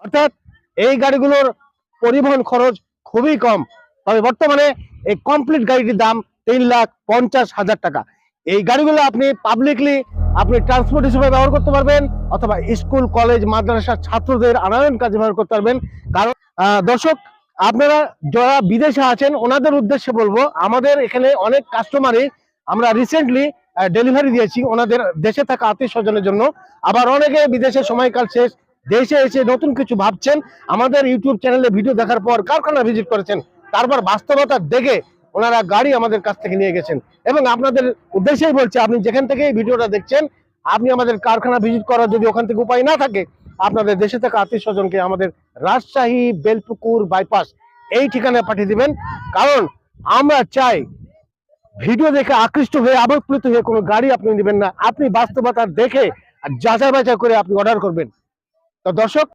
অর্থাৎ এই গাড়িগুলোর পরিবহন খরচ খুবই কম। তবে বর্তমানে এই কমপ্লিট গাড়িটির দাম 3,50,000 টাকা। এই গাড়িগুলো আপনি পাবলিকলি আপনি ট্রান্সপোর্ট হিসেবে ব্যবহার করতে পারবেন, অথবা স্কুল কলেজ মাদ্রাসার ছাত্রদের আনয়ন কাজে ব্যবহার করতে পারবেন। কারণ দর্শক, আপনারা যারা বিদেশে আছেন ওনাদের উদ্দেশ্যে বলবো, আমাদের এখানে অনেক কাস্টমারই আমরা রিসেন্টলি ডেলিভারি দিয়েছি ওনাদের দেশে থাকা আত্মীয় স্বজনের জন্য। আবার অনেকে বিদেশে সময়কাল শেষ, দেশে এসে নতুন কিছু ভাবছেন, আমাদের ইউটিউব চ্যানেলে ভিডিও দেখার পর কারখানা ভিজিট করেছেন, তারপর বাস্তবতা দেখে ওনারা গাড়ি আমাদের কাছ থেকে নিয়ে গেছেন। এবং আপনাদের উদ্দেশ্যেই বলছি, আপনি যেখান থেকে এই ভিডিওটা দেখছেন, আপনি আমাদের কারখানা ভিজিট করার যদি ওখান থেকে উপায় না থাকে, আপনাদের দেশে থাকা আত্মীয় স্বজনকে আমাদের রাজশাহী বেলপুকুর বাইপাস এই ঠিকানায় পাঠিয়ে দিবেন। কারণ আমরা চাই ভিডিও দেখে আকৃষ্ট হয়ে আবেগপ্লুত হয়ে কোনো গাড়ি আপনি নেবেন না, আপনি বাস্তবতা দেখে যাচাই বাছাই করে আপনি অর্ডার করবেন। তো দর্শক,